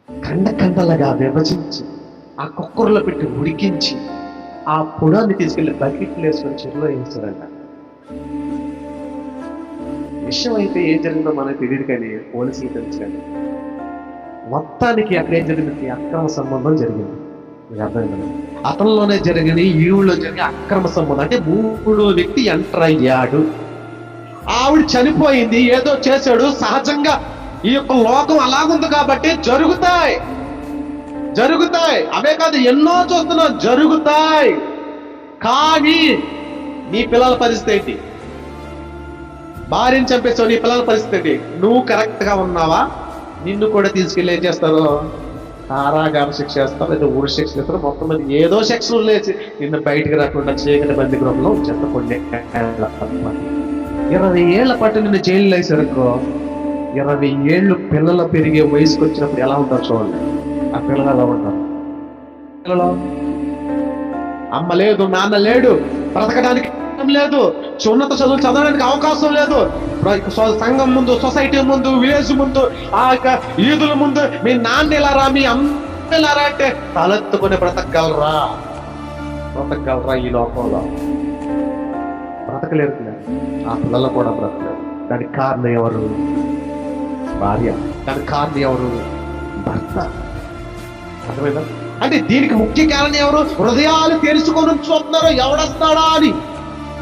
ఖండ ఖండలుగా విభజించి ఆ కుక్కర్లో పెట్టి ఉడికించి ఆ పొడాన్ని తీసుకెళ్లి బకెట్లు వేసుకొని చెరువులో వేస్తారంట. విషయం అయితే ఏం జరిగిందో మనకు తెలియదు, కానీ పోలీసులు తెలుసు. కానీ మొత్తానికి అక్కడ ఏం జరిగింది? అక్రమ సంబంధం జరిగింది. మీకు అర్థమైంది? అతనిలోనే జరిగింది, ఈవిడలో జరిగిన అక్రమ సంబంధం. అంటే మూడో వ్యక్తి ఎంటర్ అయ్యాడు. ఆవిడ చనిపోయింది, ఏదో చేశాడు. సహజంగా ఈ యొక్క లోకం అలాగుంది కాబట్టి జరుగుతాయి. అవే కాదు, ఎన్నో చూస్తున్నాం, జరుగుతాయి. కానీ నీ పిల్లల పరిస్థితి ఏంటి? భార్యను చంపేస్తావు, నీ పిల్లల పరిస్థితి ఏంటి? నువ్వు కరెక్ట్ గా ఉన్నావా? నిన్ను కూడా తీసుకెళ్ళి ఏం చేస్తారు? కారాగార శిక్ష చేస్తారు, లేదా ఊరు శిక్ష చేస్తారు. మొత్తం మంది ఏదో శిక్షలు లేచి నిన్ను బయటకు రాకుండా చీకటి బంది గృహంలో చెత్తకొండే 20 ఏళ్ల పాటు నిన్ను జైల్లో వేసారనుకో, 20 ఏళ్ళు పిల్లలు పెరిగే వయసుకు వచ్చినప్పుడు ఎలా ఉంటారు చూడండి. ఆ పిల్లలు ఎలా ఉంటారు? పిల్లలు అమ్మ లేదు, నాన్న లేడు, బ్రతకడానికి లేదు, ఉన్నత చదువులు చదవడానికి అవకాశం లేదు. సంఘం ముందు, సొసైటీ ముందు, విలేజ్ ముందు, ఆ యొక్క ఈదుల ముందు మీ నాన్న ఎలా రా, మీ అమ్మ ఎలా రా అంటే తలెత్తుకుని బ్రతకగలరా? ఈ లోకంలో బ్రతకలేరు. ఆ పిల్లలు కూడా బ్రతకలేరు. దానికి కారణం ఎవరు? భార్య. దానికి కారణం ఎవరు? భర్త. అర్థమైందా? అంటే దీనికి ముఖ్య కారణం ఎవరు? హృదయాలు తెరుచుకొని చూస్తున్నారు, ఎవడొస్తాడా అని.